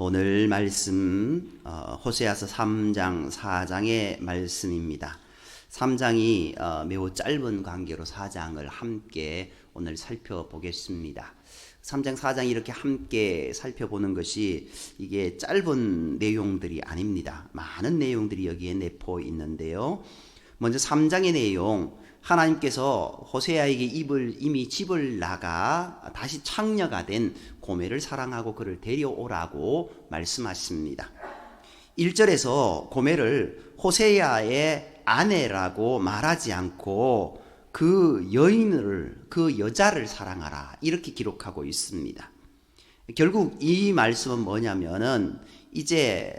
오늘 말씀 호세아서 3장 4장의 말씀입니다. 3장이 매우 짧은 관계로 4장을 함께 오늘 살펴보겠습니다. 3장 4장 이렇게 함께 살펴보는 것이 이게 짧은 내용들이 아닙니다. 많은 내용들이 여기에 내포 있는데요. 먼저 3장의 내용, 하나님께서 호세아에게 이미 집을 나가 다시 창녀가 된 고멜을 사랑하고 그를 데려오라고 말씀하십니다. 1절에서 고멜을 호세아의 아내라고 말하지 않고 그 여자를 사랑하라 이렇게 기록하고 있습니다. 결국 이 말씀은 뭐냐면은 이제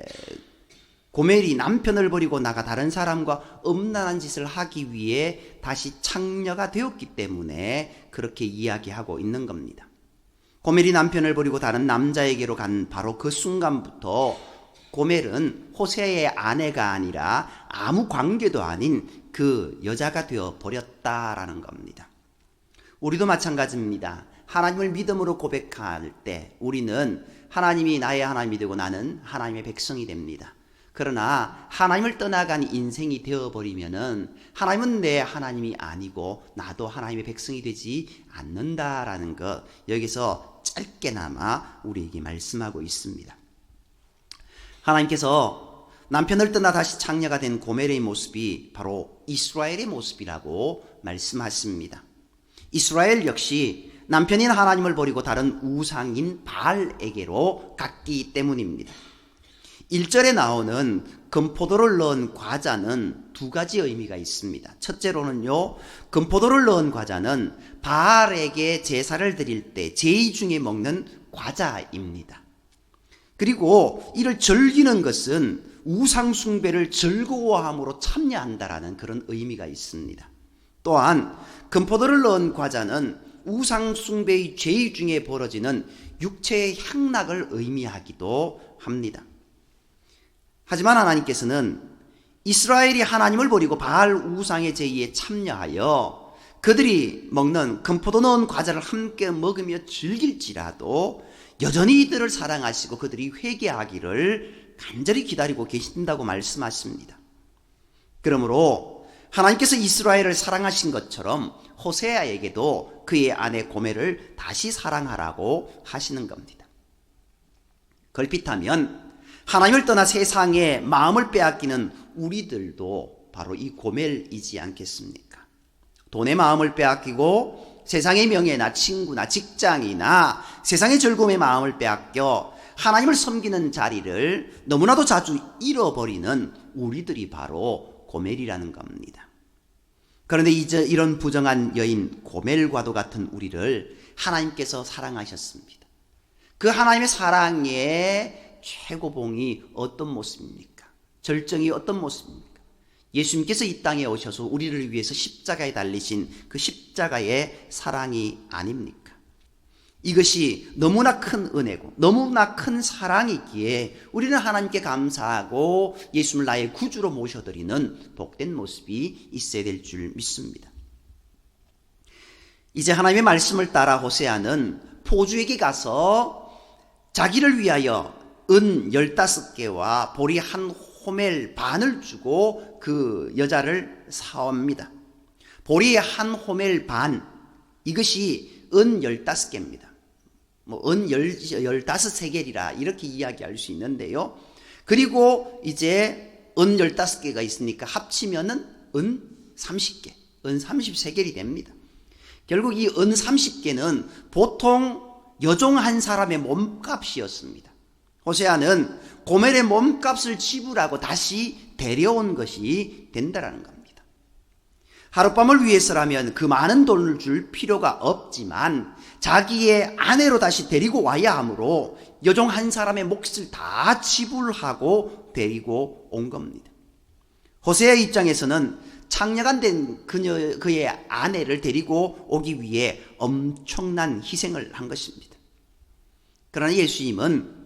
고멜이 남편을 버리고 나가 다른 사람과 음란한 짓을 하기 위해 다시 창녀가 되었기 때문에 그렇게 이야기하고 있는 겁니다. 고멜이 남편을 버리고 다른 남자에게로 간 바로 그 순간부터 고멜은 호세아의 아내가 아니라 아무 관계도 아닌 그 여자가 되어 버렸다라는 겁니다. 우리도 마찬가지입니다. 하나님을 믿음으로 고백할 때 우리는 하나님이 나의 하나님이 되고 나는 하나님의 백성이 됩니다. 그러나 하나님을 떠나간 인생이 되어버리면은 하나님은 내 하나님이 아니고 나도 하나님의 백성이 되지 않는다라는 것, 여기서 짧게나마 우리에게 말씀하고 있습니다. 하나님께서 남편을 떠나 다시 창녀가 된 고멜의 모습이 바로 이스라엘의 모습이라고 말씀하십니다. 이스라엘 역시 남편인 하나님을 버리고 다른 우상인 바알에게로 갔기 때문입니다. 1절에 나오는 금포도를 넣은 과자는 두 가지 의미가 있습니다. 첫째로는요, 금포도를 넣은 과자는 바알에게 제사를 드릴 때 제의 중에 먹는 과자입니다. 그리고 이를 즐기는 것은 우상 숭배를 즐거워함으로 참여한다라는 그런 의미가 있습니다. 또한 금포도를 넣은 과자는 우상 숭배의 죄 중에 벌어지는 육체의 향락을 의미하기도 합니다. 하지만 하나님께서는 이스라엘이 하나님을 버리고 바알 우상의 제의에 참여하여 그들이 먹는 금포도 넣은 과자를 함께 먹으며 즐길지라도 여전히 이들을 사랑하시고 그들이 회개하기를 간절히 기다리고 계신다고 말씀하십니다. 그러므로 하나님께서 이스라엘을 사랑하신 것처럼 호세아에게도 그의 아내 고멜을 다시 사랑하라고 하시는 겁니다. 걸핏하면 하나님을 떠나 세상에 마음을 빼앗기는 우리들도 바로 이 고멜이지 않겠습니까? 돈의 마음을 빼앗기고 세상의 명예나 친구나 직장이나 세상의 즐거움의 마음을 빼앗겨 하나님을 섬기는 자리를 너무나도 자주 잃어버리는 우리들이 바로 고멜이라는 겁니다. 그런데 이제 이런 부정한 여인 고멜과도 같은 우리를 하나님께서 사랑하셨습니다. 그 하나님의 사랑에 최고봉이 어떤 모습입니까? 절정이 어떤 모습입니까? 예수님께서 이 땅에 오셔서 우리를 위해서 십자가에 달리신 그 십자가의 사랑이 아닙니까? 이것이 너무나 큰 은혜고 너무나 큰 사랑이기에 우리는 하나님께 감사하고 예수님을 나의 구주로 모셔드리는 복된 모습이 있어야 될 줄 믿습니다. 이제 하나님의 말씀을 따라 호세아는 포주에게 가서 자기를 위하여 은 15개와 보리 한 호멜 반을 주고 그 여자를 사옵니다. 보리 한 호멜 반, 이것이 은 15개입니다. 은 15세겔이라 이렇게 이야기할 수 있는데요. 그리고 이제 은 15개가 있으니까 합치면은 은 30개, 은 30세겔이 됩니다. 결국 이 은 30개는 보통 여종 한 사람의 몸값이었습니다. 호세아는 고멜의 몸값을 지불하고 다시 데려온 것이 된다라는 겁니다. 하룻밤을 위해서라면 그 많은 돈을 줄 필요가 없지만 자기의 아내로 다시 데리고 와야 하므로 여종 한 사람의 몫을 다 지불하고 데리고 온 겁니다. 호세아의 입장에서는 창녀가 된 그의 아내를 데리고 오기 위해 엄청난 희생을 한 것입니다. 그러나 예수님은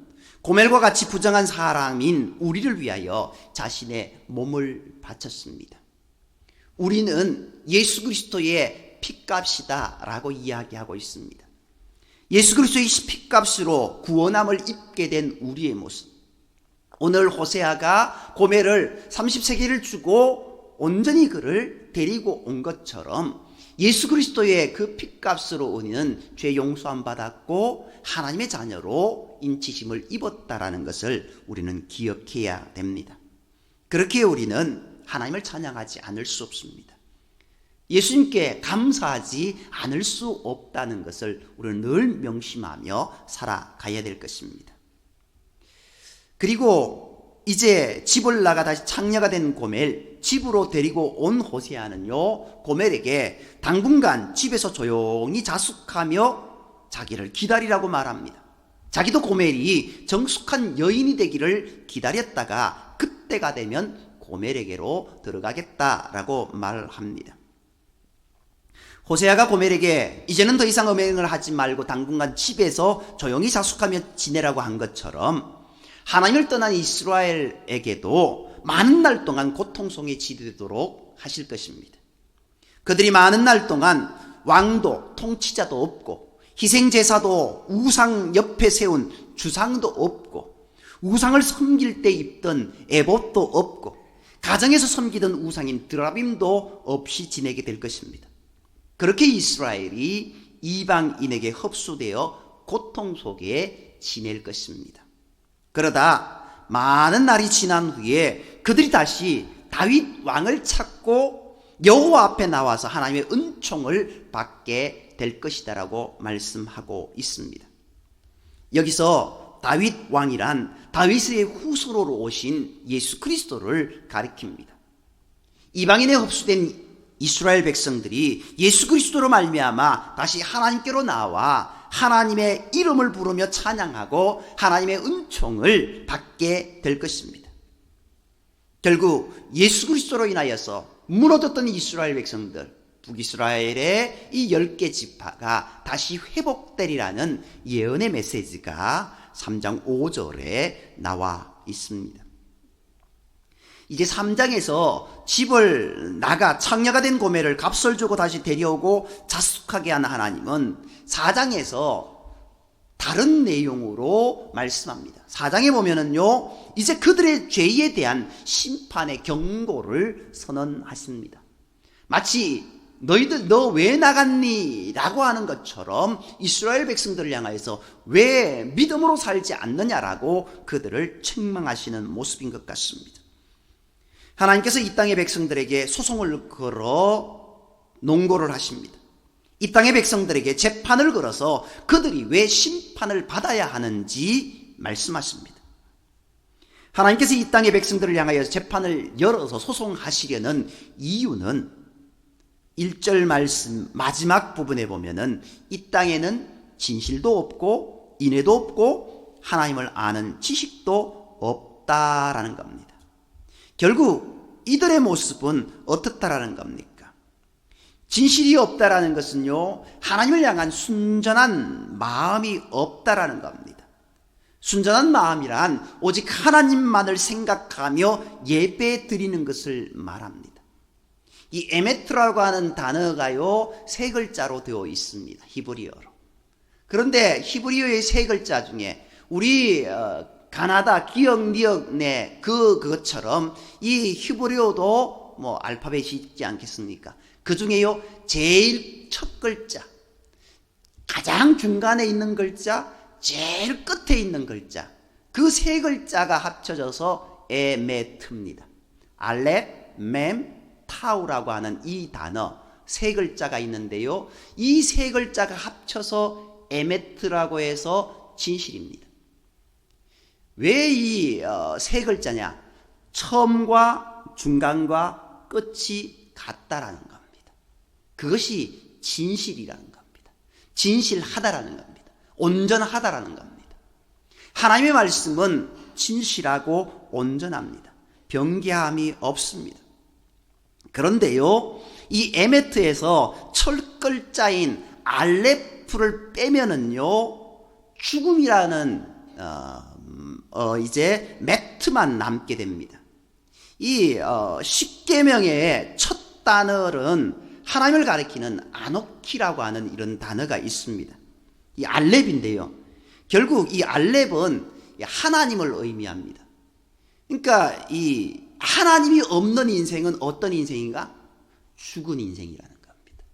고멜과 같이 부정한 사람인 우리를 위하여 자신의 몸을 바쳤습니다. 우리는 예수 그리스도의 핏값이다 라고 이야기하고 있습니다. 예수 그리스도의 피값으로 구원함을 입게 된 우리의 모습. 오늘 호세아가 고멜을 30세겔을 주고 온전히 그를 데리고 온 것처럼 예수 그리스도의 그 피값으로 우리는 죄 용서함 받았고 하나님의 자녀로 인치심을 입었다라는 것을 우리는 기억해야 됩니다. 그렇게 우리는 하나님을 찬양하지 않을 수 없습니다. 예수님께 감사하지 않을 수 없다는 것을 우리는 늘 명심하며 살아가야 될 것입니다. 그리고 이제 집을 나가 다시 창녀가 된 고멜, 집으로 데리고 온 호세아는요, 고멜에게 당분간 집에서 조용히 자숙하며 자기를 기다리라고 말합니다. 자기도 고멜이 정숙한 여인이 되기를 기다렸다가 그때가 되면 고멜에게로 들어가겠다라고 말합니다. 호세아가 고멜에게 이제는 더 이상 음행을 하지 말고 당분간 집에서 조용히 자숙하며 지내라고 한 것처럼 하나님을 떠난 이스라엘에게도 많은 날 동안 고통 속에 지되도록 하실 것입니다. 그들이 많은 날 동안 왕도 통치자도 없고 희생제사도 우상 옆에 세운 주상도 없고 우상을 섬길 때 입던 에봇도 없고 가정에서 섬기던 우상인 드라빔도 없이 지내게 될 것입니다. 그렇게 이스라엘이 이방인에게 흡수되어 고통 속에 지낼 것입니다. 그러다 많은 날이 지난 후에 그들이 다시 다윗 왕을 찾고 여호와 앞에 나와서 하나님의 은총을 받게 될 것이다라고 말씀하고 있습니다. 여기서 다윗 왕이란 다윗의 후손으로 오신 예수 그리스도를 가리킵니다. 이방인에 흡수된 이스라엘 백성들이 예수 그리스도로 말미암아 다시 하나님께로 나와 하나님의 이름을 부르며 찬양하고 하나님의 은총을 받게 될 것입니다. 결국 예수 그리스도로 인하여서 무너졌던 이스라엘 백성들, 북이스라엘의 이 10개 지파가 다시 회복되리라는 예언의 메시지가 3장 5절에 나와 있습니다. 이제 3장에서 집을 나가 창녀가 된 고멜을 값을 주고 다시 데려오고 자숙하게 한 하나님은 4장에서 다른 내용으로 말씀합니다. 4장에 보면은요, 이제 그들의 죄에 대한 심판의 경고를 선언하십니다. 마치 너희들 너 왜 나갔니? 라고 하는 것처럼 이스라엘 백성들을 향하여서 왜 믿음으로 살지 않느냐라고 그들을 책망하시는 모습인 것 같습니다. 하나님께서 이 땅의 백성들에게 소송을 걸어 논고를 하십니다. 이 땅의 백성들에게 재판을 걸어서 그들이 왜 심판을 받아야 하는지 말씀하십니다. 하나님께서 이 땅의 백성들을 향하여 재판을 열어서 소송하시려는 이유는 1절 말씀 마지막 부분에 보면은 이 땅에는 진실도 없고 인애도 없고 하나님을 아는 지식도 없다라는 겁니다. 결국 이들의 모습은 어떻다라는 겁니까? 진실이 없다라는 것은요, 하나님을 향한 순전한 마음이 없다라는 겁니다. 순전한 마음이란 오직 하나님만을 생각하며 예배 드리는 것을 말합니다. 이 에메트라고 하는 단어가요, 3글자로 되어 있습니다. 히브리어로. 그런데 히브리어의 3글자 중에 우리 가나다 기억 니역 내 그것처럼 이 히브리어도 뭐 알파벳이 있지 않겠습니까? 그 중에요, 제일 첫 글자, 가장 중간에 있는 글자, 제일 끝에 있는 글자, 그 3글자가 합쳐져서 에메트입니다. 알렙, mem, 타우라고 하는 이 단어 3글자가 있는데요, 이 3글자가 합쳐서 에메트라고 해서 진실입니다. 왜 이 3글자냐? 처음과 중간과 끝이 같다라는 겁니다. 그것이 진실이라는 겁니다. 진실하다라는 겁니다. 온전하다라는 겁니다. 하나님의 말씀은 진실하고 온전합니다. 변개함이 없습니다. 그런데요, 이 에메트에서 철글자인 알레프를 빼면은요, 죽음이라는 이제 매트만 남게 됩니다. 이 십계명의 첫 단어는 하나님을 가리키는 아노키라고 하는 이런 단어가 있습니다. 이 알렙인데요. 결국 이 알렙은 하나님을 의미합니다. 그러니까 이 하나님이 없는 인생은 어떤 인생인가? 죽은 인생이라는 겁니다.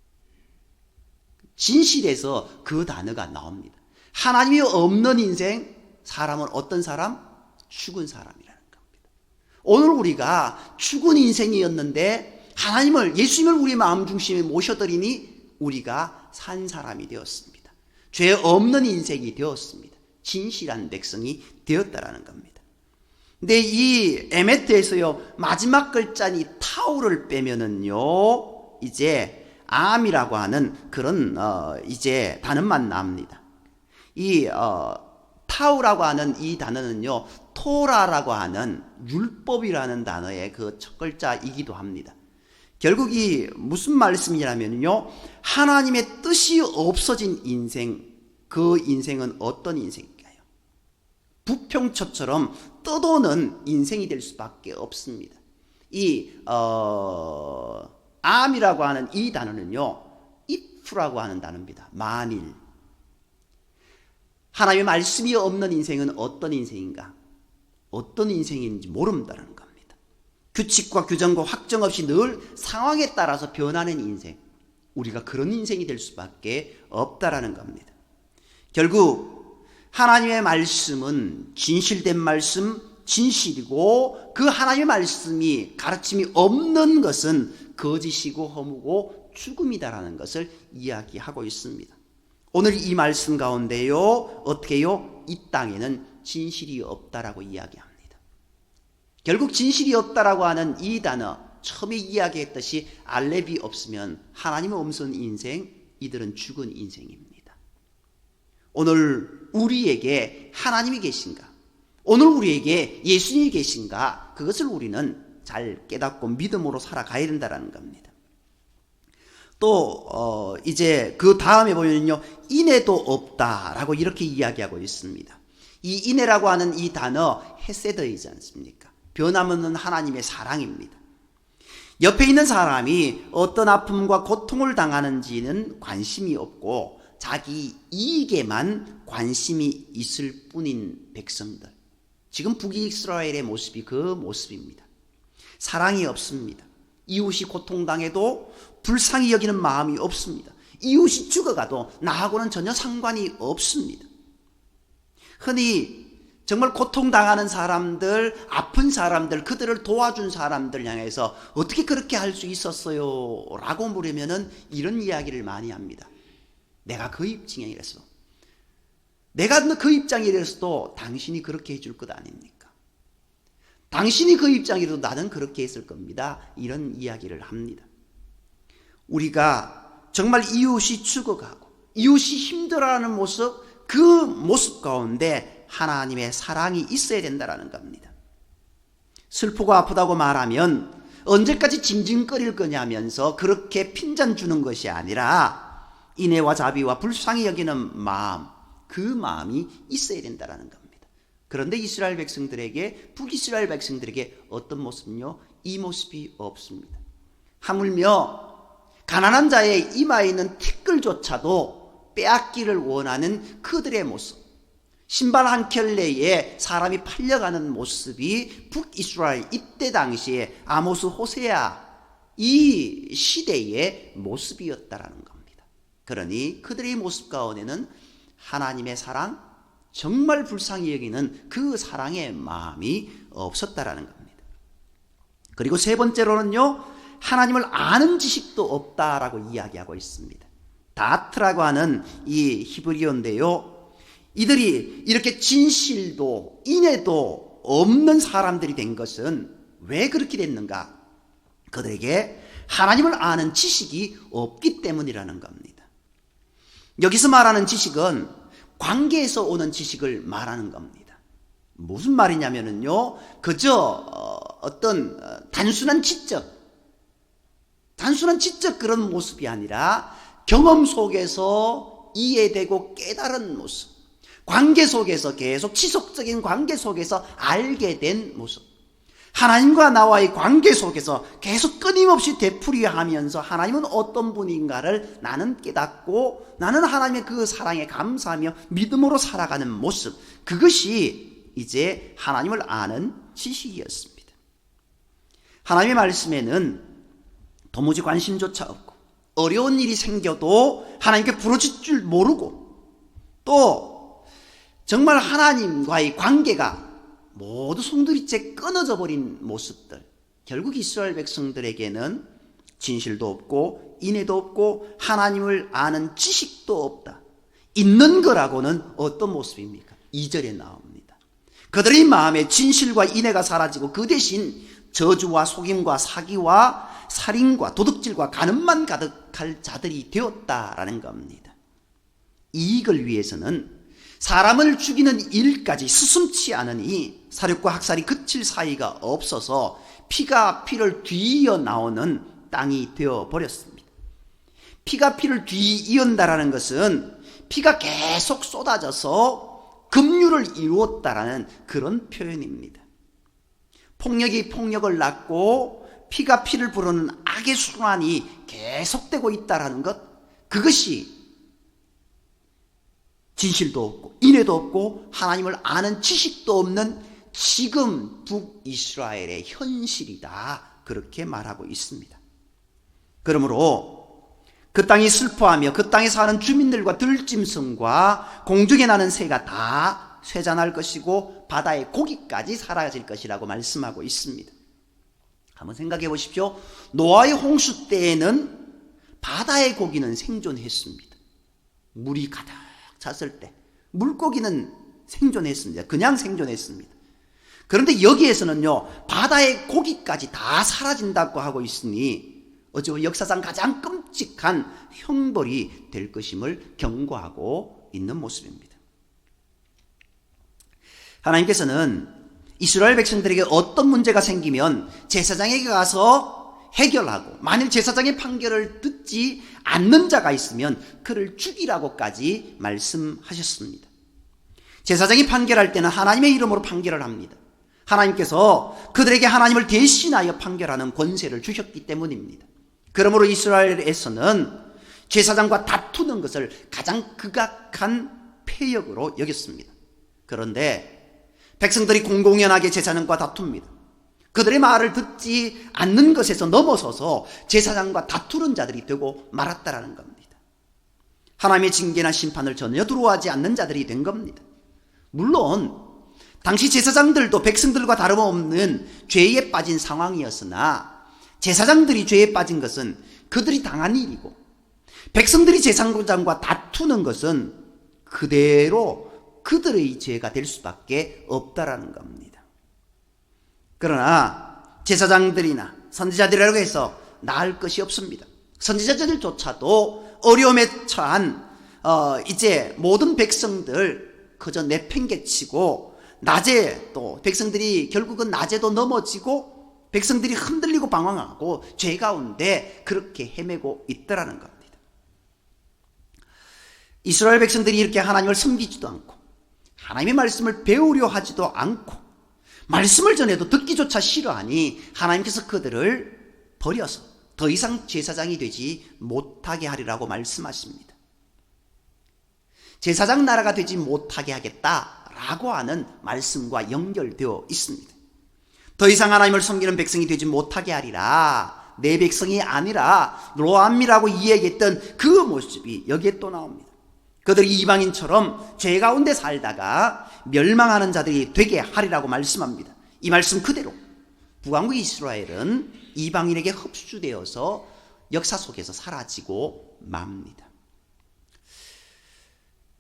진실에서 그 단어가 나옵니다. 하나님이 없는 인생, 사람은 어떤 사람? 죽은 사람이라는 겁니다. 오늘 우리가 죽은 인생이었는데 하나님을, 예수님을 우리 마음 중심에 모셔드리니 우리가 산 사람이 되었습니다. 죄 없는 인생이 되었습니다. 진실한 백성이 되었다라는 겁니다. 근데 이 에메트에서요, 마지막 글자인 이 타우를 빼면은요, 이제 암이라고 하는 그런 이제 단어만 나옵니다. 이 타우라고 하는 이 단어는요, 토라라고 하는 율법이라는 단어의 그 첫 글자이기도 합니다. 결국 이 무슨 말씀이냐면요, 하나님의 뜻이 없어진 인생, 그 인생은 어떤 인생일까요? 부평초처럼 떠도는 인생이 될 수밖에 없습니다. 이 암이라고 하는 이 단어는요, if라고 하는 단어입니다. 만일. 하나님의 말씀이 없는 인생은 어떤 인생인가? 어떤 인생인지 모른다는 겁니다. 규칙과 규정과 확정 없이 늘 상황에 따라서 변하는 인생, 우리가 그런 인생이 될 수밖에 없다라는 겁니다. 결국 하나님의 말씀은 진실된 말씀, 진실이고, 그 하나님의 말씀이 가르침이 없는 것은 거짓이고 허무고 죽음이다라는 것을 이야기하고 있습니다. 오늘 이 말씀 가운데요, 어떻게요? 이 땅에는 진실이 없다라고 이야기합니다. 결국 진실이 없다라고 하는 이 단어, 처음에 이야기했듯이 알렙이 없으면, 하나님 없는 인생, 이들은 죽은 인생입니다. 오늘 우리에게 하나님이 계신가? 오늘 우리에게 예수님이 계신가? 그것을 우리는 잘 깨닫고 믿음으로 살아가야 된다는 겁니다. 또 이제 그 다음에 보면요, 인애도 없다라고 이렇게 이야기하고 있습니다. 이 인애라고 하는 이 단어 헤세드이지 않습니까? 변함없는 하나님의 사랑입니다. 옆에 있는 사람이 어떤 아픔과 고통을 당하는지는 관심이 없고 자기 이익에만 관심이 있을 뿐인 백성들, 지금 북이스라엘의 모습이 그 모습입니다. 사랑이 없습니다. 이웃이 고통당해도 불쌍히 여기는 마음이 없습니다. 이웃이 죽어가도 나하고는 전혀 상관이 없습니다. 흔히 정말 고통당하는 사람들, 아픈 사람들, 그들을 도와준 사람들 향해서 어떻게 그렇게 할 수 있었어요? 라고 물으면은 이런 이야기를 많이 합니다. 내가 그 입장이라서, 내가 그 입장이라서도 당신이 그렇게 해줄 것 아닙니까? 당신이 그 입장이라도 나는 그렇게 했을 겁니다. 이런 이야기를 합니다. 우리가 정말 이웃이 죽어가고 이웃이 힘들어하는 모습, 그 모습 가운데 하나님의 사랑이 있어야 된다는 겁니다. 슬프고 아프다고 말하면 언제까지 징징거릴 거냐면서 그렇게 핀잔 주는 것이 아니라 인애와 자비와 불쌍히 여기는 마음, 그 마음이 있어야 된다는 겁니다. 그런데 이스라엘 백성들에게, 북이스라엘 백성들에게 어떤 모습은요? 이 모습이 없습니다. 하물며 가난한 자의 이마에 있는 티끌조차도 빼앗기를 원하는 그들의 모습, 신발 한 켤레에 사람이 팔려가는 모습이 북이스라엘 이때 당시에 아모스, 호세아 이 시대의 모습이었다라는 겁니다. 그러니 그들의 모습 가운데는 하나님의 사랑, 정말 불쌍히 여기는 그 사랑의 마음이 없었다라는 겁니다. 그리고 세 번째로는요, 하나님을 아는 지식도 없다라고 이야기하고 있습니다. 다트라고 하는 이 히브리어인데요, 이들이 이렇게 진실도 인애도 없는 사람들이 된 것은 왜 그렇게 됐는가? 그들에게 하나님을 아는 지식이 없기 때문이라는 겁니다. 여기서 말하는 지식은 관계에서 오는 지식을 말하는 겁니다. 무슨 말이냐면요, 그저 어떤 단순한 지적 그런 모습이 아니라 경험 속에서 이해되고 깨달은 모습, 관계 속에서 계속 지속적인 관계 속에서 알게 된 모습, 하나님과 나와의 관계 속에서 계속 끊임없이 되풀이하면서 하나님은 어떤 분인가를 나는 깨닫고 나는 하나님의 그 사랑에 감사하며 믿음으로 살아가는 모습, 그것이 이제 하나님을 아는 지식이었습니다. 하나님의 말씀에는 도무지 관심조차 없고 어려운 일이 생겨도 하나님께 부르짖을 줄 모르고 또 정말 하나님과의 관계가 모두 송두리째 끊어져 버린 모습들, 결국 이스라엘 백성들에게는 진실도 없고 인애도 없고 하나님을 아는 지식도 없다. 있는 거라고는 어떤 모습입니까? 2절에 나옵니다. 그들의 마음에 진실과 인애가 사라지고 그 대신 저주와 속임과 사기와 살인과 도둑질과 간음만 가득할 자들이 되었다라는 겁니다. 이익을 위해서는 사람을 죽이는 일까지 스숨치 않으니 사륙과 학살이 그칠 사이가 없어서 피가 피를 뒤이어 나오는 땅이 되어버렸습니다. 피가 피를 뒤이은다라는 것은 피가 계속 쏟아져서 급류를 이루었다라는 그런 표현입니다. 폭력이 폭력을 낳고 피가 피를 부르는 악의 순환이 계속되고 있다라는 것, 그것이 진실도 없고 인애도 없고 하나님을 아는 지식도 없는 지금 북이스라엘의 현실이다, 그렇게 말하고 있습니다. 그러므로 그 땅이 슬퍼하며 그 땅에 사는 주민들과 들짐승과 공중에 나는 새가 다 쇠잔할 것이고 바다의 고기까지 사라질 것이라고 말씀하고 있습니다. 한번 생각해 보십시오. 노아의 홍수 때에는 바다의 고기는 생존했습니다. 물이 가득 찼을 때 물고기는 생존했습니다. 그냥 생존했습니다. 그런데 여기에서는요, 바다의 고기까지 다 사라진다고 하고 있으니 어찌 보면 역사상 가장 끔찍한 형벌이 될 것임을 경고하고 있는 모습입니다. 하나님께서는 이스라엘 백성들에게 어떤 문제가 생기면 제사장에게 가서 해결하고, 만일 제사장의 판결을 듣지 않는 자가 있으면 그를 죽이라고까지 말씀하셨습니다. 제사장이 판결할 때는 하나님의 이름으로 판결을 합니다. 하나님께서 그들에게 하나님을 대신하여 판결하는 권세를 주셨기 때문입니다. 그러므로 이스라엘에서는 제사장과 다투는 것을 가장 극악한 폐역으로 여겼습니다. 그런데 백성들이 공공연하게 제사장과 다툽니다. 그들의 말을 듣지 않는 것에서 넘어서서 제사장과 다투는 자들이 되고 말았다라는 겁니다. 하나님의 징계나 심판을 전혀 두려워하지 않는 자들이 된 겁니다. 물론 당시 제사장들도 백성들과 다름없는 죄에 빠진 상황이었으나 제사장들이 죄에 빠진 것은 그들이 당한 일이고, 백성들이 제사장과 다투는 것은 그대로 그들의 죄가 될 수밖에 없다라는 겁니다. 그러나 제사장들이나 선지자들이라고 해서 나을 것이 없습니다. 선지자들조차도 어려움에 처한 이제 모든 백성들 그저 내팽개치고, 낮에 또 백성들이 결국은 낮에도 넘어지고 백성들이 흔들리고 방황하고 죄 가운데 그렇게 헤매고 있더라는 겁니다. 이스라엘 백성들이 이렇게 하나님을 섬기지도 않고 하나님의 말씀을 배우려 하지도 않고 말씀을 전해도 듣기조차 싫어하니 하나님께서 그들을 버려서 더 이상 제사장이 되지 못하게 하리라고 말씀하십니다. 제사장 나라가 되지 못하게 하겠다라고 하는 말씀과 연결되어 있습니다. 더 이상 하나님을 섬기는 백성이 되지 못하게 하리라, 내 백성이 아니라 로암이라고 이야기했던 그 모습이 여기에 또 나옵니다. 그들이 이방인처럼 죄 가운데 살다가 멸망하는 자들이 되게 하리라고 말씀합니다. 이 말씀 그대로 북왕국 이스라엘은 이방인에게 흡수되어서 역사 속에서 사라지고 맙니다.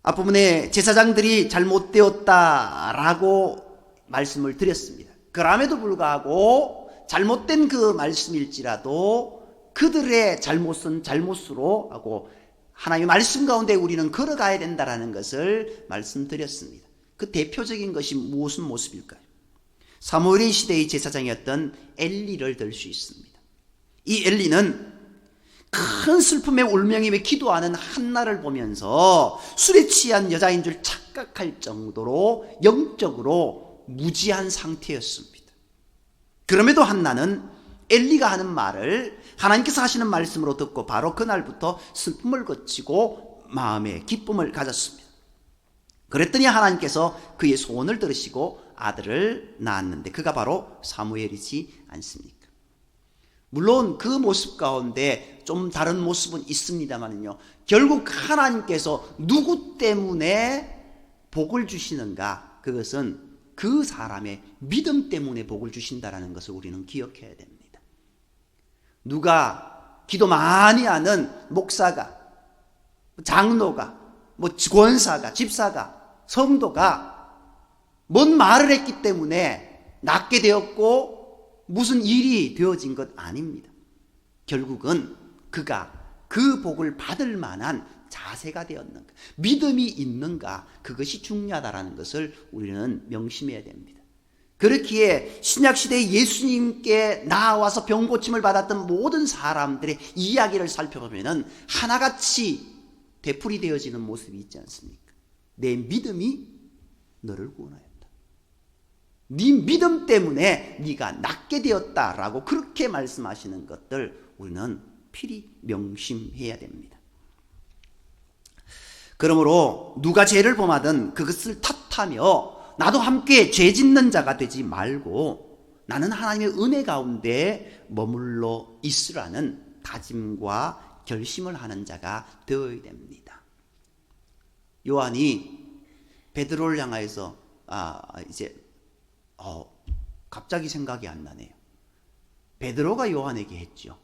앞부분에 제사장들이 잘못되었다라고 말씀을 드렸습니다. 그럼에도 불구하고 잘못된 그 말씀일지라도 그들의 잘못은 잘못으로 하고 하나님의 말씀 가운데 우리는 걸어가야 된다는 것을 말씀드렸습니다. 그 대표적인 것이 무슨 모습일까요? 사무엘 시대의 제사장이었던 엘리를 들 수 있습니다. 이 엘리는 큰 슬픔에 울명이며 기도하는 한나를 보면서 술에 취한 여자인 줄 착각할 정도로 영적으로 무지한 상태였습니다. 그럼에도 한나는 엘리가 하는 말을 하나님께서 하시는 말씀으로 듣고 바로 그날부터 슬픔을 거치고 마음에 기쁨을 가졌습니다. 그랬더니 하나님께서 그의 소원을 들으시고 아들을 낳았는데 그가 바로 사무엘이지 않습니까? 물론 그 모습 가운데 좀 다른 모습은 있습니다만요, 결국 하나님께서 누구 때문에 복을 주시는가? 그것은 그 사람의 믿음 때문에 복을 주신다는 것을 우리는 기억해야 됩니다. 누가 기도 많이 하는 목사가, 장로가, 권사가, 집사가, 성도가 뭔 말을 했기 때문에 낫게 되었고 무슨 일이 되어진 것 아닙니다. 결국은 그가 그 복을 받을 만한 자세가 되었는가, 믿음이 있는가, 그것이 중요하다는 것을 우리는 명심해야 됩니다. 그렇기에 신약시대에 예수님께 나와서 병고침을 받았던 모든 사람들의 이야기를 살펴보면 하나같이 되풀이되어지는 모습이 있지 않습니까? 내 믿음이 너를 구원하였다. 네 믿음 때문에 네가 낫게 되었다라고 그렇게 말씀하시는 것들 우리는 필히 명심해야 됩니다. 그러므로 누가 죄를 범하든 그것을 탓하며 나도 함께 죄 짓는 자가 되지 말고 나는 하나님의 은혜 가운데 머물러 있으라는 다짐과 결심을 하는 자가 되어야 됩니다. 요한이 베드로를 향하여서 갑자기 생각이 안 나네요. 베드로가 요한에게 했죠.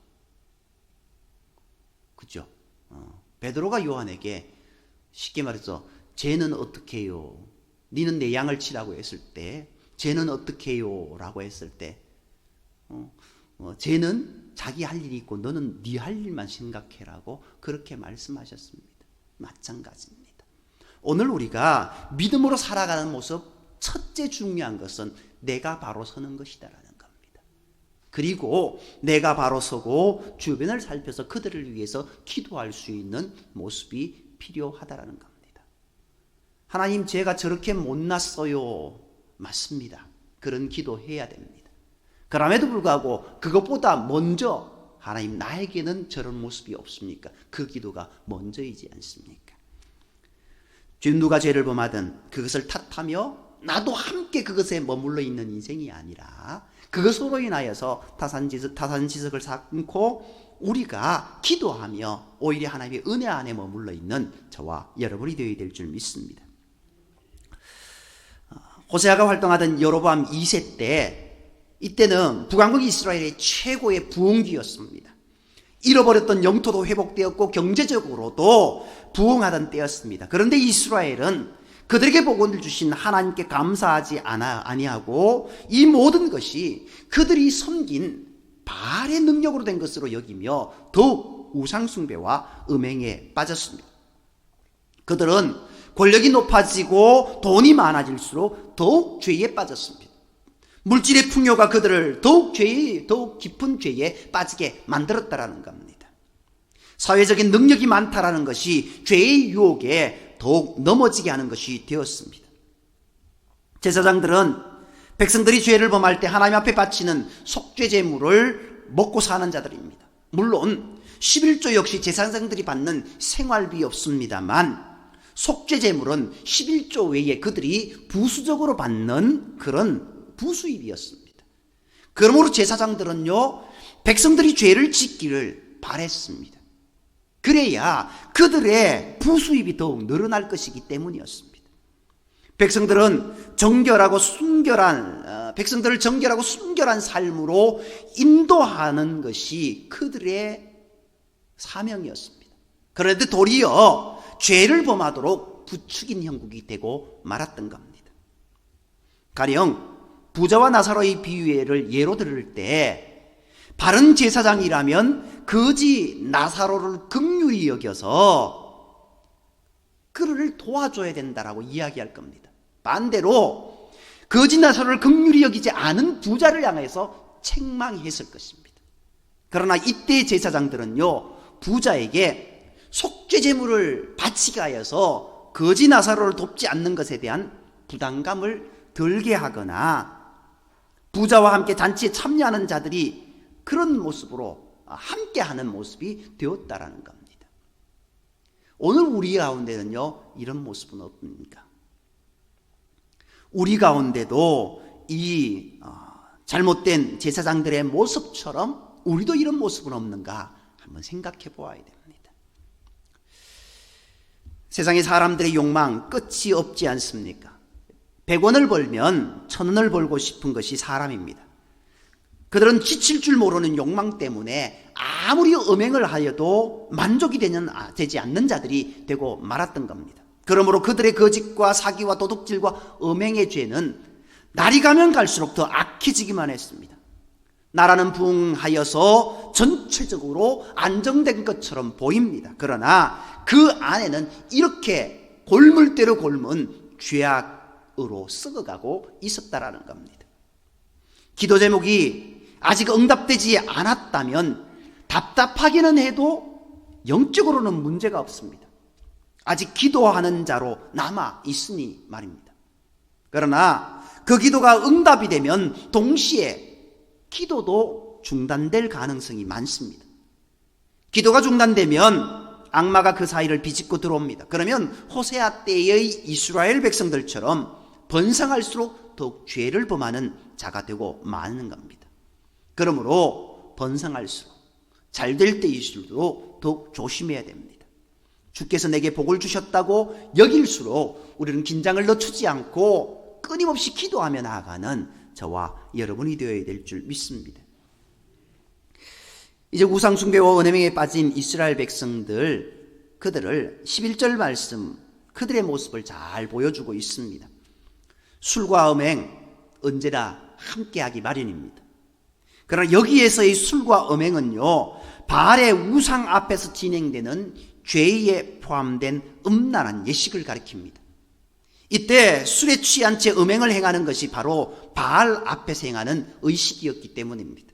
그죠? 베드로가 요한에게 쉽게 말해서 쟤는 어떻게 해요? 니는 내 양을 치라고 했을 때 쟤는 어떻게 해요? 라고 했을 때 쟤는 자기 할 일이 있고 너는 네 할 일만 생각해라고 그렇게 말씀하셨습니다. 마찬가지입니다. 오늘 우리가 믿음으로 살아가는 모습, 첫째 중요한 것은 내가 바로 서는 것이다라는 겁니다. 그리고 내가 바로 서고 주변을 살펴서 그들을 위해서 기도할 수 있는 모습이 필요하다라는 겁니다. 하나님, 제가 저렇게 못났어요. 맞습니다. 그런 기도해야 됩니다. 그럼에도 불구하고 그것보다 먼저 하나님, 나에게는 저런 모습이 없습니까? 그 기도가 먼저이지 않습니까? 누가 죄를 범하든 그것을 탓하며 나도 함께 그것에 머물러 있는 인생이 아니라 그것으로 인하여서 타산지석을 삼고 우리가 기도하며 오히려 하나님의 은혜 안에 머물러 있는 저와 여러분이 되어야 될 줄 믿습니다. 호세아가 활동하던 여로보암 2세 때, 이때는 북왕국 이스라엘의 최고의 부흥기였습니다. 잃어버렸던 영토도 회복되었고 경제적으로도 부흥하던 때였습니다. 그런데 이스라엘은 그들에게 복을 주신 하나님께 감사하지 아니하고 이 모든 것이 그들이 섬긴 바알의 능력으로 된 것으로 여기며 더욱 우상숭배와 음행에 빠졌습니다. 그들은 권력이 높아지고 돈이 많아질수록 더욱 죄에 빠졌습니다. 물질의 풍요가 그들을 더욱 깊은 죄에 빠지게 만들었다라는 겁니다. 사회적인 능력이 많다라는 것이 죄의 유혹에 더욱 넘어지게 하는 것이 되었습니다. 제사장들은 백성들이 죄를 범할 때 하나님 앞에 바치는 속죄 제물을 먹고 사는 자들입니다. 물론 11조 역시 제사장들이 받는 생활비였습니다만 속죄 제물은 11조 외에 그들이 부수적으로 받는 그런 부수입이었습니다. 그러므로 제사장들은요, 백성들이 죄를 짓기를 바랬습니다. 그래야 그들의 부수입이 더욱 늘어날 것이기 때문이었습니다. 백성들을 정결하고 순결한 삶으로 인도하는 것이 그들의 사명이었습니다. 그런데 도리어 죄를 범하도록 부추긴 형국이 되고 말았던 겁니다. 가령 부자와 나사로의 비유를 예로 들을 때 바른 제사장이라면 거지 나사로를 긍휼히 여겨서 그를 도와줘야 된다라고 이야기할 겁니다. 반대로 거지 나사로를 긍휼히 여기지 않은 부자를 향해서 책망했을 것입니다. 그러나 이때 제사장들은요, 부자에게 속죄 제물을 바치게 하여서 거지 나사로를 돕지 않는 것에 대한 부담감을 덜게 하거나 부자와 함께 잔치에 참여하는 자들이 그런 모습으로 함께하는 모습이 되었다라는 겁니다. 오늘 우리 가운데는요, 이런 모습은 없습니까? 우리 가운데도 이 잘못된 제사장들의 모습처럼 우리도 이런 모습은 없는가 한번 생각해 보아야 됩니다. 세상의 사람들의 욕망 끝이 없지 않습니까? 100원을 벌면 1000원을 벌고 싶은 것이 사람입니다. 그들은 지칠 줄 모르는 욕망 때문에 아무리 음행을 하여도 만족이 되지 않는 자들이 되고 말았던 겁니다. 그러므로 그들의 거짓과 사기와 도둑질과 음행의 죄는 날이 가면 갈수록 더 악해지기만 했습니다. 나라는 부흥하여서 전체적으로 안정된 것처럼 보입니다. 그러나 그 안에는 이렇게 골물대로 골문 죄악으로 썩어가고 있었다라는 겁니다. 기도 제목이 아직 응답되지 않았다면 답답하기는 해도 영적으로는 문제가 없습니다. 아직 기도하는 자로 남아 있으니 말입니다. 그러나 그 기도가 응답이 되면 동시에 기도도 중단될 가능성이 많습니다. 기도가 중단되면 악마가 그 사이를 비집고 들어옵니다. 그러면 호세아 때의 이스라엘 백성들처럼 번성할수록 더욱 죄를 범하는 자가 되고 마는 겁니다. 그러므로 번성할수록 잘될 때일수록 더욱 조심해야 됩니다. 주께서 내게 복을 주셨다고 여길수록 우리는 긴장을 늦추지 않고 끊임없이 기도하며 나아가는 저와 여러분이 되어야 될 줄 믿습니다. 이제 우상숭배와 은혜명에 빠진 이스라엘 백성들, 그들을 11절 말씀, 그들의 모습을 잘 보여주고 있습니다. 술과 음행 언제나 함께하기 마련입니다. 그러나 여기에서의 술과 음행은요, 바알의 우상 앞에서 진행되는 죄에 포함된 음란한 예식을 가리킵니다. 이때 술에 취한 채 음행을 행하는 것이 바로 바알 앞에서 행하는 의식이었기 때문입니다.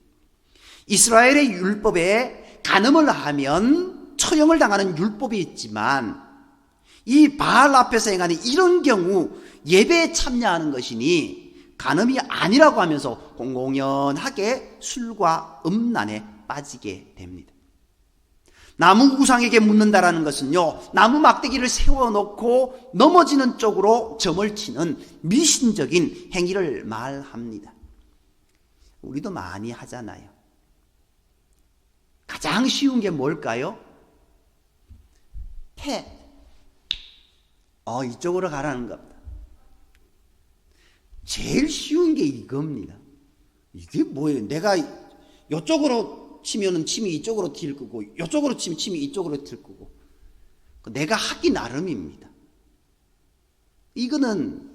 이스라엘의 율법에 간음을 하면 처형을 당하는 율법이 있지만 이 바알 앞에서 행하는 이런 경우 예배에 참여하는 것이니 간음이 아니라고 하면서 공공연하게 술과 음란에 빠지게 됩니다. 나무 우상에게 묻는다라는 것은요, 나무 막대기를 세워놓고 넘어지는 쪽으로 점을 치는 미신적인 행위를 말합니다. 우리도 많이 하잖아요. 가장 쉬운 게 뭘까요? 이쪽으로 가라는 겁니다. 제일 쉬운 게 이겁니다. 이게 뭐예요? 내가 이쪽으로 치면은 침이 이쪽으로 튈 거고, 이쪽으로 치면 침이 이쪽으로 튈 거고. 내가 하기 나름입니다. 이거는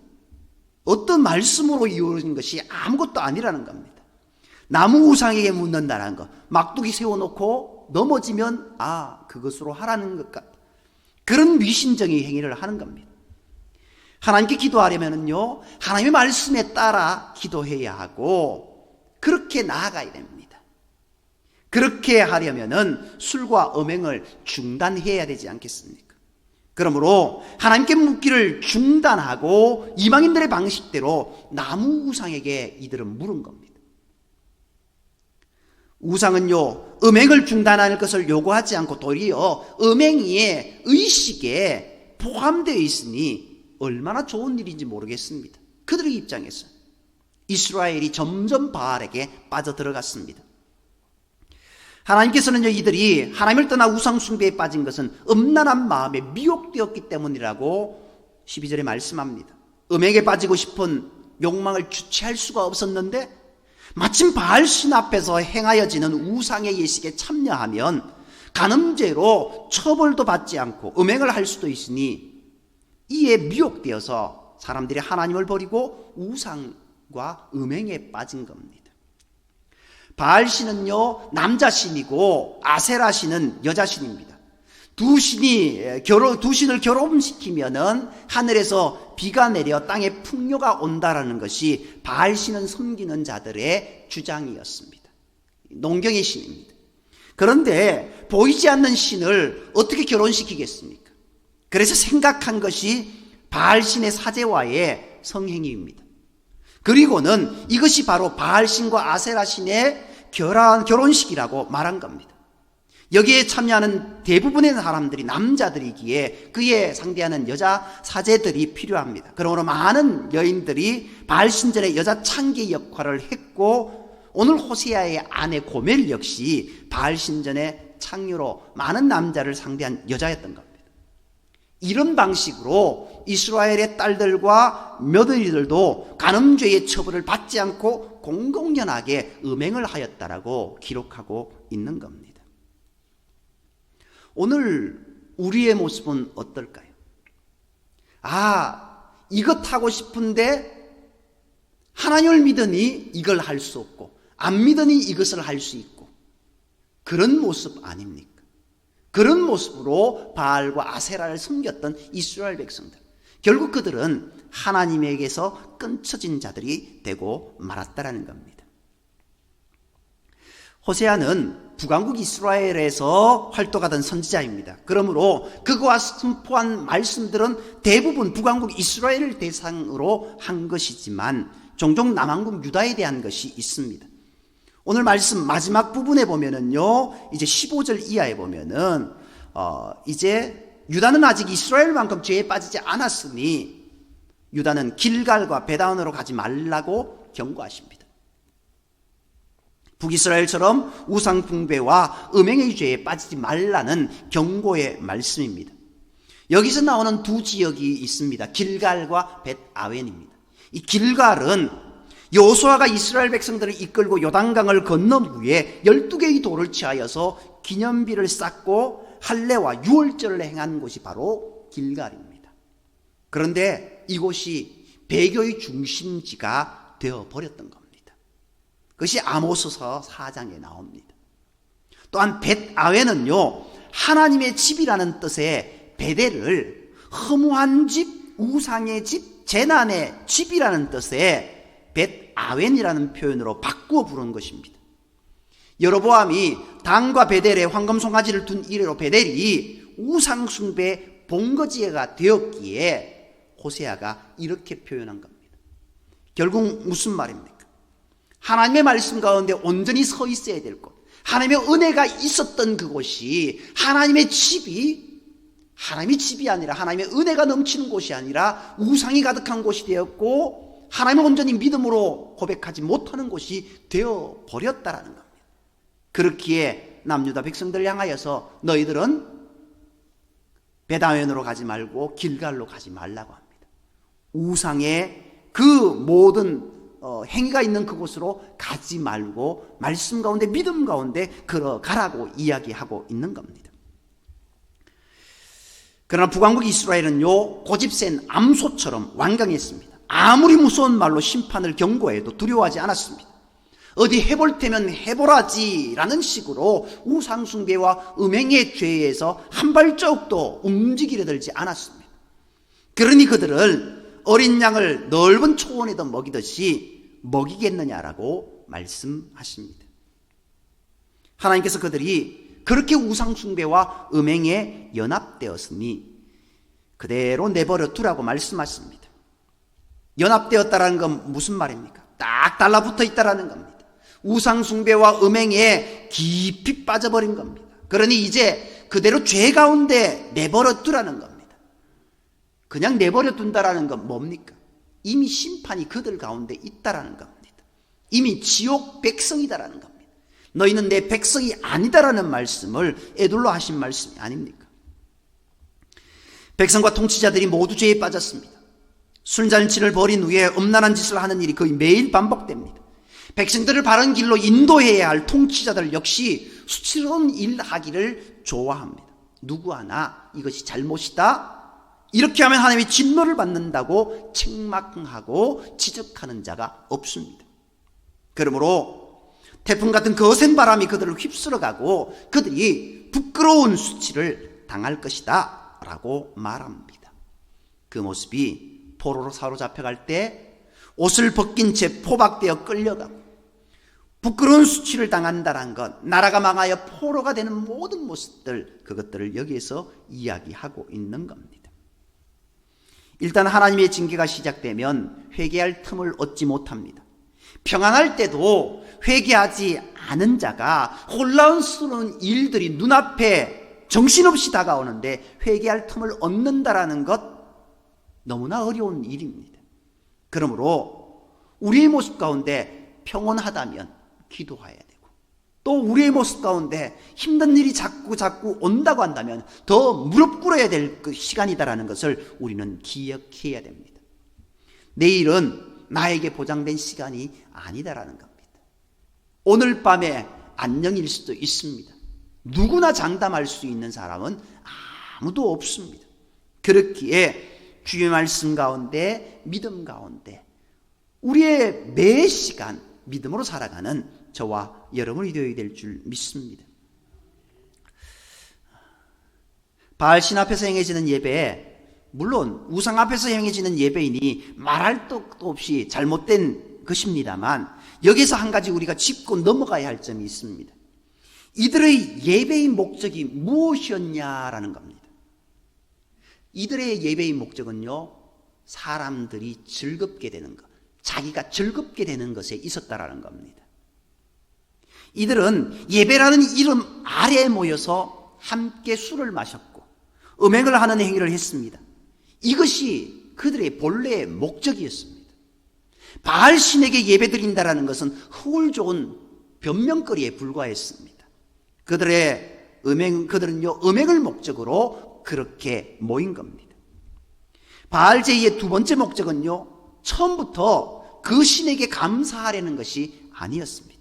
어떤 말씀으로 이루어진 것이 아무것도 아니라는 겁니다. 나무 우상에게 묻는다는 것, 막두기 세워놓고 넘어지면 그것으로 하라는 것 같다. 그런 미신적인 행위를 하는 겁니다. 하나님께 기도하려면요, 하나님의 말씀에 따라 기도해야 하고 그렇게 나아가야 됩니다. 그렇게 하려면은 술과 음행을 중단해야 되지 않겠습니까? 그러므로 하나님께 묻기를 중단하고 이방인들의 방식대로 나무 우상에게 이들은 물은 겁니다. 우상은요, 음행을 중단하는 것을 요구하지 않고 도리어 음행이 의식에 포함되어 있으니 얼마나 좋은 일인지 모르겠습니다. 그들의 입장에서 이스라엘이 점점 바알에게 빠져들어갔습니다. 하나님께서는요, 이들이 하나님을 떠나 우상 숭배에 빠진 것은 음란한 마음에 미혹되었기 때문이라고 12절에 말씀합니다. 음행에 빠지고 싶은 욕망을 주체할 수가 없었는데 마침 바알 신 앞에서 행하여지는 우상의 예식에 참여하면 간음죄로 처벌도 받지 않고 음행을 할 수도 있으니 이에 미혹되어서 사람들이 하나님을 버리고 우상과 음행에 빠진 겁니다. 바알 신은요, 남자 신이고 아세라 신은 여자 신입니다. 두 신을 결혼시키면은 하늘에서 비가 내려 땅에 풍요가 온다라는 것이 바알 신은 섬기는 자들의 주장이었습니다. 농경의 신입니다. 그런데 보이지 않는 신을 어떻게 결혼시키겠습니까? 그래서 생각한 것이 바알 신의 사제와의 성행위입니다. 그리고는 이것이 바로 바알신과 아세라신의 결혼식이라고 말한 겁니다. 여기에 참여하는 대부분의 사람들이 남자들이기에 그에 상대하는 여자 사제들이 필요합니다. 그러므로 많은 여인들이 바알신전의 여자 창기 역할을 했고, 오늘 호세아의 아내 고멜 역시 바알신전의 창녀로 많은 남자를 상대한 여자였던 겁니다. 이런 방식으로 이스라엘의 딸들과 며느리들도 간음죄의 처벌을 받지 않고 공공연하게 음행을 하였다라고 기록하고 있는 겁니다. 오늘 우리의 모습은 어떨까요? 이것 하고 싶은데 하나님을 믿으니 이걸 할 수 없고, 안 믿으니 이것을 할 수 있고, 그런 모습 아닙니까? 그런 모습으로 바알과 아세라를 섬겼던 이스라엘 백성들, 결국 그들은 하나님에게서 끊쳐진 자들이 되고 말았다라는 겁니다. 호세아는 북왕국 이스라엘에서 활동하던 선지자입니다. 그러므로 그가 선포한 말씀들은 대부분 북왕국 이스라엘을 대상으로 한 것이지만 종종 남왕국 유다에 대한 것이 있습니다. 오늘 말씀 마지막 부분에 보면은요, 이제 15절 이하에 보면은 이제 유다는 아직 이스라엘만큼 죄에 빠지지 않았으니 유다는 길갈과 베다원으로 가지 말라고 경고하십니다. 북이스라엘처럼 우상 숭배와 음행의 죄에 빠지지 말라는 경고의 말씀입니다. 여기서 나오는 두 지역이 있습니다. 길갈과 벳아웬입니다. 이 길갈은 여호수아가 이스라엘 백성들을 이끌고 요단강을 건넌 후에 12개의 돌을 취하여서 기념비를 쌓고 할례와 유월절을 행한 곳이 바로 길갈입니다. 그런데 이곳이 배교의 중심지가 되어버렸던 겁니다. 그것이 아모스서 4장에 나옵니다. 또한 벳아웬은요, 하나님의 집이라는 뜻의 베델을 허무한 집, 우상의 집, 재난의 집이라는 뜻의 벳아웬이라는 표현으로 바꾸어 부른 것입니다. 여로보암이 단과 베델에 황금 송아지를 둔 이래로 베델이 우상 숭배의 본거지가 되었기에 호세아가 이렇게 표현한 겁니다. 결국 무슨 말입니까? 하나님의 말씀 가운데 온전히 서 있어야 될 곳, 하나님의 은혜가 있었던 그곳이 하나님의 집이 아니라, 하나님의 은혜가 넘치는 곳이 아니라 우상이 가득한 곳이 되었고, 하나님을 온전히 믿음으로 고백하지 못하는 곳이 되어버렸다라는 겁니다. 그렇기에 남유다 백성들을 향하여서 너희들은 벳아웬으로 가지 말고 길갈로 가지 말라고 합니다. 우상의 그 모든 행위가 있는 그곳으로 가지 말고 말씀 가운데, 믿음 가운데 걸어가라고 이야기하고 있는 겁니다. 그러나 북왕국 이스라엘은요, 고집센 암소처럼 완강했습니다. 아무리 무서운 말로 심판을 경고해도 두려워하지 않았습니다. 어디 해볼 테면 해보라지 라는 식으로 우상숭배와 음행의 죄에서 한 발자국도 움직이려 들지 않았습니다. 그러니 그들을 어린 양을 넓은 초원에도 먹이듯이 먹이겠느냐라고 말씀하십니다. 하나님께서 그들이 그렇게 우상숭배와 음행에 연합되었으니 그대로 내버려 두라고 말씀하십니다. 연합되었다라는 건 무슨 말입니까? 딱 달라붙어 있다라는 겁니다. 우상숭배와 음행에 깊이 빠져버린 겁니다. 그러니 이제 그대로 죄 가운데 내버려 두라는 겁니다. 그냥 내버려 둔다라는 건 뭡니까? 이미 심판이 그들 가운데 있다라는 겁니다. 이미 지옥 백성이다라는 겁니다. 너희는 내 백성이 아니다라는 말씀을 에둘러 하신 말씀이 아닙니까? 백성과 통치자들이 모두 죄에 빠졌습니다. 술잔치를 벌인 후에 음란한 짓을 하는 일이 거의 매일 반복됩니다. 백성들을 바른 길로 인도해야 할 통치자들 역시 수치스러운 일 하기를 좋아합니다. 누구 하나 이것이 잘못이다, 이렇게 하면 하나님이 진노를 받는다고 책망하고 지적하는 자가 없습니다. 그러므로 태풍 같은 거센 바람이 그들을 휩쓸어가고 그들이 부끄러운 수치를 당할 것이다 라고 말합니다. 그 모습이 포로로 사로잡혀갈 때 옷을 벗긴 채 포박되어 끌려가고 부끄러운 수치를 당한다는 것, 나라가 망하여 포로가 되는 모든 모습들, 그것들을 여기에서 이야기하고 있는 겁니다. 일단 하나님의 징계가 시작되면 회개할 틈을 얻지 못합니다. 평안할 때도 회개하지 않은 자가 혼란스러운 일들이 눈앞에 정신없이 다가오는데 회개할 틈을 얻는다라는 것 너무나 어려운 일입니다. 그러므로 우리의 모습 가운데 평온하다면 기도해야 되고, 또 우리의 모습 가운데 힘든 일이 자꾸 온다고 한다면 더 무릎 꿇어야 될 그 시간이다라는 것을 우리는 기억해야 됩니다. 내일은 나에게 보장된 시간이 아니다라는 겁니다. 오늘 밤에 안녕일 수도 있습니다. 누구나 장담할 수 있는 사람은 아무도 없습니다. 그렇기에 주의 말씀 가운데, 믿음 가운데 우리의 매 시간 믿음으로 살아가는 저와 여러분이 되어야 될 줄 믿습니다. 바알 신 앞에서 행해지는 예배, 물론 우상 앞에서 행해지는 예배이니 말할 것도 없이 잘못된 것입니다만, 여기서 한 가지 우리가 짚고 넘어가야 할 점이 있습니다. 이들의 예배의 목적이 무엇이었냐라는 겁니다. 이들의 예배의 목적은요, 사람들이 즐겁게 되는 것, 자기가 즐겁게 되는 것에 있었다라는 겁니다. 이들은 예배라는 이름 아래에 모여서 함께 술을 마셨고 음행을 하는 행위를 했습니다. 이것이 그들의 본래의 목적이었습니다. 바알 신에게 예배드린다라는 것은 허울 좋은 변명거리에 불과했습니다. 그들은요, 음행을 목적으로 그렇게 모인 겁니다. 바알 제의의 두 번째 목적은요, 처음부터 그 신에게 감사하려는 것이 아니었습니다.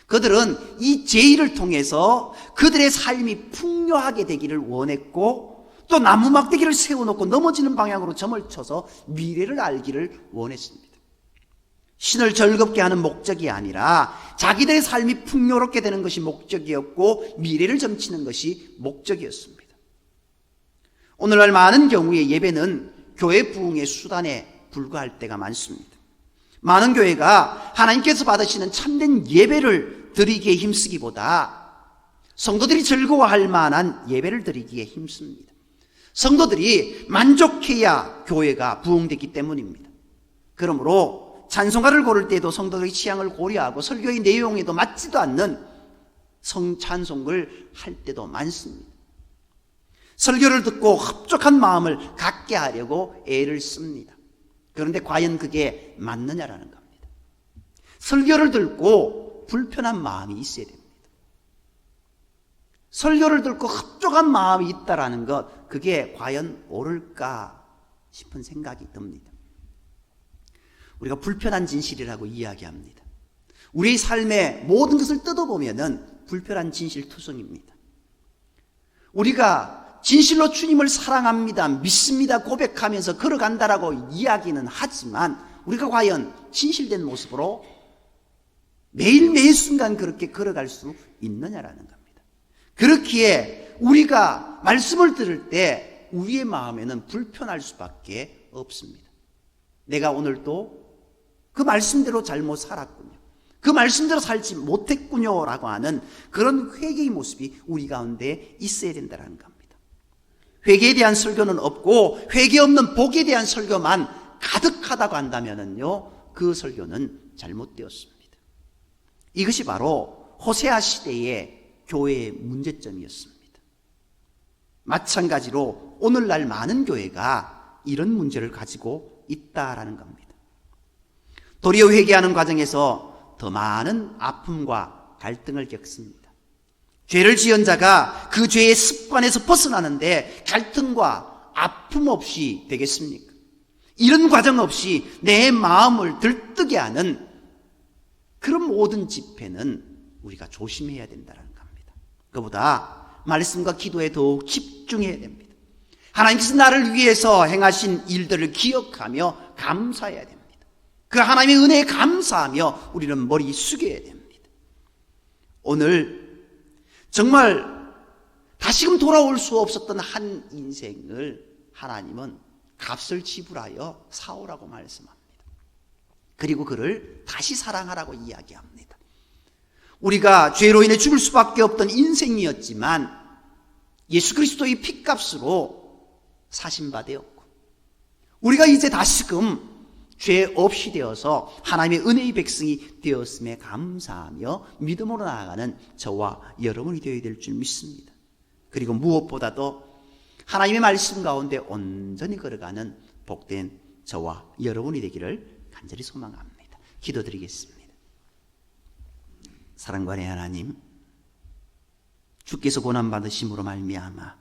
그들은 이 제의를 통해서 그들의 삶이 풍요하게 되기를 원했고, 또 나무 막대기를 세워놓고 넘어지는 방향으로 점을 쳐서 미래를 알기를 원했습니다. 신을 즐겁게 하는 목적이 아니라 자기들의 삶이 풍요롭게 되는 것이 목적이었고, 미래를 점치는 것이 목적이었습니다. 오늘날 많은 경우에 예배는 교회 부흥의 수단에 불과할 때가 많습니다. 많은 교회가 하나님께서 받으시는 참된 예배를 드리기에 힘쓰기보다 성도들이 즐거워할 만한 예배를 드리기에 힘씁니다. 성도들이 만족해야 교회가 부흥되기 때문입니다. 그러므로 찬송가를 고를 때도 성도들의 취향을 고려하고 설교의 내용에도 맞지도 않는 찬송을 할 때도 많습니다. 설교를 듣고 흡족한 마음을 갖게 하려고 애를 씁니다. 그런데 과연 그게 맞느냐라는 겁니다. 설교를 듣고 불편한 마음이 있어야 됩니다. 설교를 듣고 흡족한 마음이 있다라는 것, 그게 과연 옳을까 싶은 생각이 듭니다. 우리가 불편한 진실이라고 이야기합니다. 우리의 삶의 모든 것을 뜯어보면은 불편한 진실투성입니다. 우리가 진실로 주님을 사랑합니다, 믿습니다 고백하면서 걸어간다라고 이야기는 하지만 우리가 과연 진실된 모습으로 매일 매 순간 그렇게 걸어갈 수 있느냐라는 겁니다. 그렇기에 우리가 말씀을 들을 때 우리의 마음에는 불편할 수밖에 없습니다. 내가 오늘도 그 말씀대로 잘못 살았군요, 그 말씀대로 살지 못했군요 라고 하는 그런 회개의 모습이 우리 가운데 있어야 된다는 겁니다. 회개에 대한 설교는 없고 회개 없는 복에 대한 설교만 가득하다고 한다면요, 그 설교는 잘못되었습니다. 이것이 바로 호세아 시대의 교회의 문제점이었습니다. 마찬가지로 오늘날 많은 교회가 이런 문제를 가지고 있다라는 겁니다. 도리어 회개하는 과정에서 더 많은 아픔과 갈등을 겪습니다. 죄를 지은 자가 그 죄의 습관에서 벗어나는데 갈등과 아픔 없이 되겠습니까? 이런 과정 없이 내 마음을 들뜨게 하는 그런 모든 집회는 우리가 조심해야 된다는 겁니다. 그보다 말씀과 기도에 더욱 집중해야 됩니다. 하나님께서 나를 위해서 행하신 일들을 기억하며 감사해야 됩니다. 그 하나님의 은혜에 감사하며 우리는 머리 숙여야 됩니다. 오늘 정말 다시금 돌아올 수 없었던 한 인생을 하나님은 값을 지불하여 사오라고 말씀합니다. 그리고 그를 다시 사랑하라고 이야기합니다. 우리가 죄로 인해 죽을 수밖에 없던 인생이었지만 예수 그리스도의 피값으로 사신 바 되었고 우리가 이제 다시금 죄 없이 되어서 하나님의 은혜의 백성이 되었음에 감사하며 믿음으로 나아가는 저와 여러분이 되어야 될 줄 믿습니다. 그리고 무엇보다도 하나님의 말씀 가운데 온전히 걸어가는 복된 저와 여러분이 되기를 간절히 소망합니다. 기도드리겠습니다. 사랑관의 하나님, 주께서 고난받으심으로 말미암아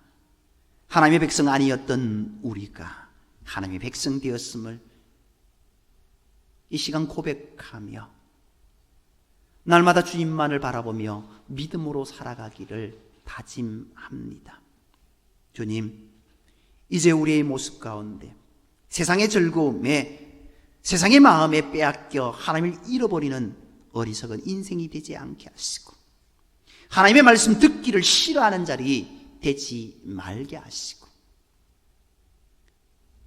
하나님의 백성 아니었던 우리가 하나님의 백성 되었음을 이 시간 고백하며 날마다 주님만을 바라보며 믿음으로 살아가기를 다짐합니다. 주님, 이제 우리의 모습 가운데 세상의 즐거움에, 세상의 마음에 빼앗겨 하나님을 잃어버리는 어리석은 인생이 되지 않게 하시고 하나님의 말씀 듣기를 싫어하는 자리 되지 말게 하시고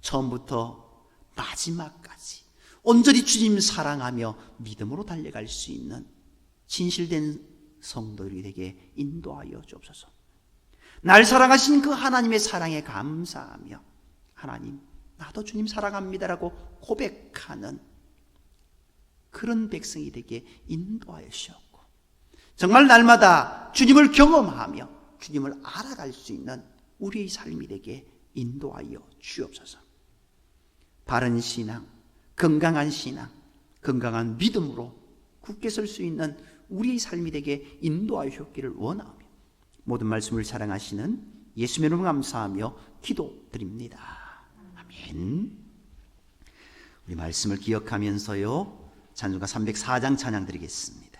처음부터 마지막까지 온전히 주님 사랑하며 믿음으로 달려갈 수 있는 진실된 성도들이 되게 인도하여 주옵소서. 날 사랑하신 그 하나님의 사랑에 감사하며 하나님, 나도 주님 사랑합니다라고 고백하는 그런 백성이 되게 인도하여 주옵고 정말 날마다 주님을 경험하며 주님을 알아갈 수 있는 우리의 삶이 되게 인도하여 주옵소서. 바른 신앙, 건강한 신앙, 건강한 믿음으로 굳게 설 수 있는 우리의 삶이 되게 인도하여 주옵기를 원하며 모든 말씀을 사랑하시는 예수님의 이름으로 감사하며 기도드립니다. 아멘. 우리 말씀을 기억하면서요, 찬송가 304장 찬양 드리겠습니다.